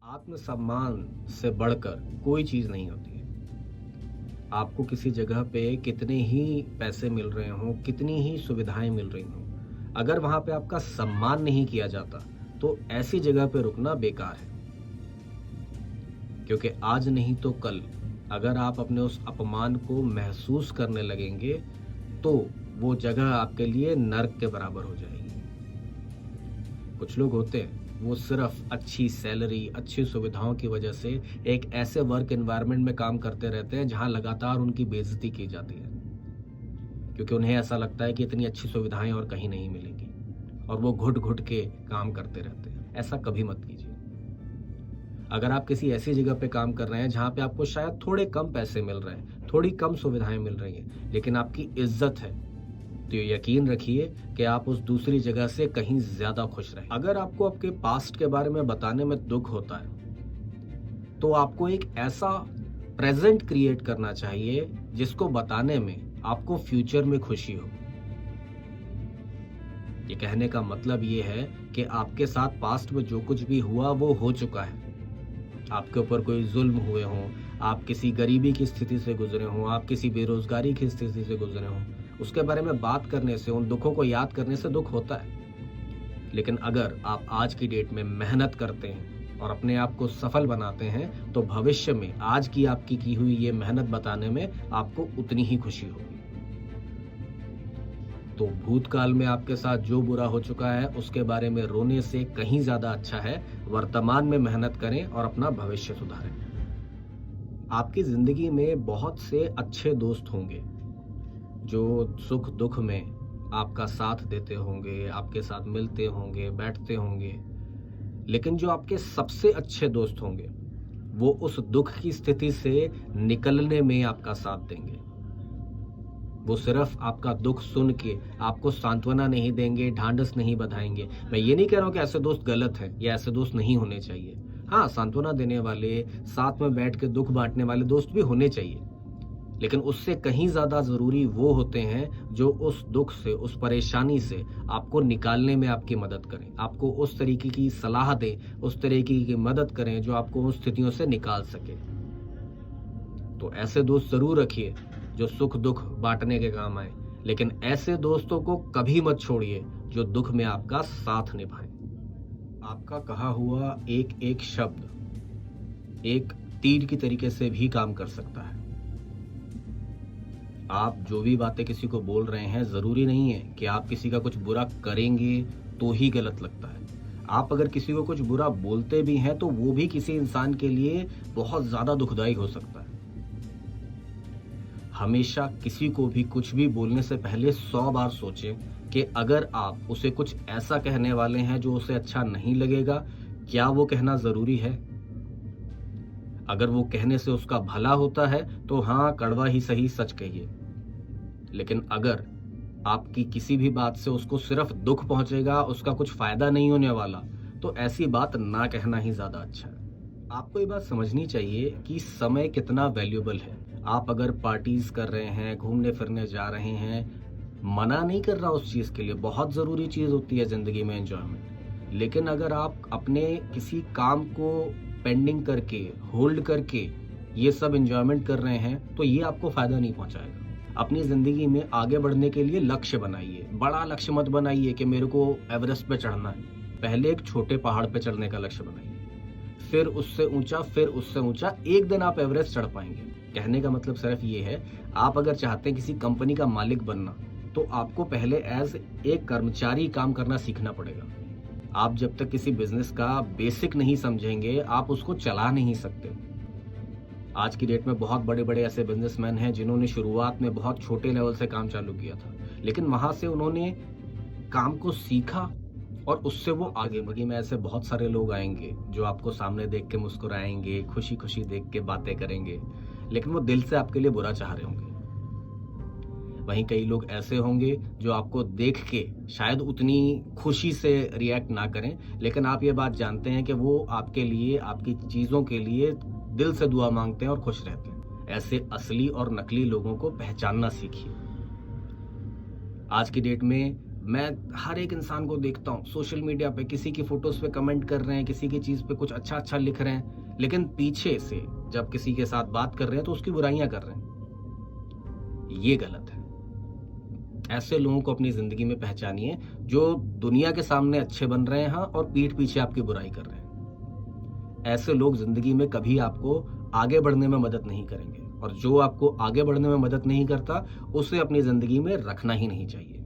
आत्मसम्मान से बढ़कर कोई चीज़ नहीं होती है। आपको किसी जगह पे कितने ही पैसे मिल रहे हों, कितनी ही सुविधाएँ मिल रही हों, अगर वहाँ पे आपका सम्मान नहीं किया जाता, तो ऐसी जगह पे रुकना बेकार है। क्योंकि आज नहीं तो कल, अगर आप अपने उस अपमान को महसूस करने लगेंगे, तो वो जगह आपके लिए नर्क के बराबर हो जाएगी। कुछ लोग होते हैं, वो सिर्फ अच्छी सैलरी, अच्छी सुविधाओं की वजह से एक ऐसे वर्क एनवायरनमेंट में काम करते रहते हैं जहां लगातार उनकी बेइज्जती की जाती है, क्योंकि उन्हें ऐसा लगता है कि इतनी अच्छी सुविधाएं और कहीं नहीं मिलेंगी, और वो घुट घुट के काम करते रहते हैं। ऐसा कभी मत कीजिए। अगर आप किसी ऐसी जगह पे काम कर रहे हैं जहां पे आपको शायद थोड़े कम पैसे मिल रहे हैं, थोड़ी कम सुविधाएं मिल रही हैं, लेकिन आपकी इज्जत है, तो यकीन रखिए कि आप उस दूसरी जगह से कहीं ज्यादा खुश रहें। अगर आपको आपके पास्ट के बारे में बताने में दुख होता है, तो आपको एक ऐसा प्रेजेंट क्रिएट करना चाहिए जिसको बताने में आपको फ्यूचर में खुशी हो। ये कहने का मतलब ये है कि आपके साथ पास्ट में जो कुछ भी हुआ वो हो चुका है। आपके ऊपर कोई जुल्म हुए हों, आप किसी गरीबी की स्थिति से गुजरे हों, आप किसी बेरोजगारी की स्थिति से गुजरे हों, उसके बारे में बात करने से, उन दुखों को याद करने से दुख होता है। लेकिन अगर आप आज की डेट में मेहनत करते हैं और अपने आप को सफल बनाते हैं, तो भविष्य में आज की आपकी की हुई ये मेहनत बताने में आपको उतनी ही खुशी होगी। तो भूतकाल में आपके साथ जो बुरा हो चुका है, उसके बारे में रोने से कहीं ज्यादा अच्छा है वर्तमान में मेहनत करें और अपना भविष्य सुधारें। आपकी जिंदगी में बहुत से अच्छे दोस्त होंगे जो सुख दुख में आपका साथ देते होंगे, आपके साथ मिलते होंगे, बैठते होंगे। लेकिन जो आपके सबसे अच्छे दोस्त होंगे, वो उस दुख की स्थिति से निकलने में आपका साथ देंगे। वो सिर्फ आपका दुख सुन के आपको सांत्वना नहीं देंगे, ढांढस नहीं बंधाएंगे। मैं ये नहीं कह रहा हूं कि ऐसे दोस्त गलत हैं या ऐसे दोस्त नहीं होने चाहिए। हाँ, सांत्वना देने वाले, साथ में बैठ के दुख बांटने वाले दोस्त भी होने चाहिए, लेकिन उससे कहीं ज्यादा जरूरी वो होते हैं जो उस दुख से, उस परेशानी से आपको निकालने में आपकी मदद करें, आपको उस तरीके की सलाह दें, उस तरीके की मदद करें जो आपको उन स्थितियों से निकाल सके। तो ऐसे दोस्त जरूर रखिए जो सुख दुख बांटने के काम आए, लेकिन ऐसे दोस्तों को कभी मत छोड़िए जो दुख में आपका साथ निभाएं। आपका कहा हुआ एक एक शब्द एक तीर की तरीके से भी काम कर सकता है। आप जो भी बातें किसी को बोल रहे हैं, जरूरी नहीं है कि आप किसी का कुछ बुरा करेंगे तो ही गलत लगता है। आप अगर किसी को कुछ बुरा बोलते भी हैं, तो वो भी किसी इंसान के लिए बहुत ज्यादा दुखदायी हो सकता है। हमेशा किसी को भी कुछ भी बोलने से पहले 100 बार सोचें कि अगर आप उसे कुछ ऐसा कहने वाले हैं जो उसे अच्छा नहीं लगेगा, क्या वो कहना जरूरी है? अगर वो कहने से उसका भला होता है तो हाँ, कड़वा ही सही, सच कहिए। लेकिन अगर आपकी किसी भी बात से उसको सिर्फ दुख पहुंचेगा, उसका कुछ फायदा नहीं होने वाला, तो ऐसी बात ना कहना ही ज्यादा अच्छा है। आपको ये बात समझनी चाहिए कि समय कितना वैल्यूएबल है। आप अगर पार्टीज कर रहे हैं, घूमने फिरने जा रहे हैं, मना नहीं कर रहा उस चीज के लिए, बहुत जरूरी चीज होती है जिंदगी में एंजॉयमेंट। लेकिन अगर आप अपने किसी काम को पेंडिंग करके, होल्ड करके ये सब एंजॉयमेंट कर रहे हैं, तो ये आपको फायदा नहीं पहुंचाएगा। अपनी जिंदगी में आगे बढ़ने के लिए लक्ष्य बनाइए। बड़ा लक्ष्य मत बनाइए कि मेरे को एवरेस्ट पे चढ़ना है। पहले एक छोटे पहाड़ पे चढ़ने का लक्ष्य बनाइए, फिर उससे ऊंचा, फिर उससे ऊंचा। एक दिन आप एवरेस्ट चढ़ पाएंगे। कहने का मतलब सिर्फ ये है, आप अगर चाहते हैं किसी कंपनी का मालिक बनना, तो आपको पहले एज एक कर्मचारी काम करना सीखना पड़ेगा। आप जब तक किसी बिजनेस का बेसिक नहीं समझेंगे, आप उसको चला नहीं सकते। आज की डेट में बहुत बड़े बड़े ऐसे बिजनेसमैन हैं जिन्होंने शुरुआत में बहुत छोटे लेवल से काम चालू किया था, लेकिन वहां से उन्होंने काम को सीखा और उससे वो आगे बढ़े। में ऐसे बहुत सारे लोग आएंगे जो आपको सामने देख के मुस्कुराएंगे, खुशी खुशी देख के बातें करेंगे, लेकिन वो दिल से आपके लिए बुरा चाह रहे होंगे। वहीं कई लोग ऐसे होंगे जो आपको देख के शायद उतनी खुशी से रिएक्ट ना करें, लेकिन आप ये बात जानते हैं कि वो आपके लिए, आपकी चीजों के लिए दिल से दुआ मांगते हैं और खुश रहते हैं। ऐसे असली और नकली लोगों को पहचानना सीखिए। आज की डेट में मैं हर एक इंसान को देखता हूँ सोशल मीडिया पे, किसी की फोटोज पे कमेंट कर रहे हैं, किसी की चीज पे कुछ अच्छा अच्छा लिख रहे हैं, लेकिन पीछे से जब किसी के साथ बात कर रहे हैं तो उसकी बुराइयां कर रहे हैं। ये गलत है। ऐसे लोगों को अपनी जिंदगी में पहचानिए जो दुनिया के सामने अच्छे बन रहे हैं और पीठ पीछे आपकी बुराई कर रहे हैं। ऐसे लोग जिंदगी में कभी आपको आगे बढ़ने में मदद नहीं करेंगे, और जो आपको आगे बढ़ने में मदद नहीं करता उसे अपनी जिंदगी में रखना ही नहीं चाहिए।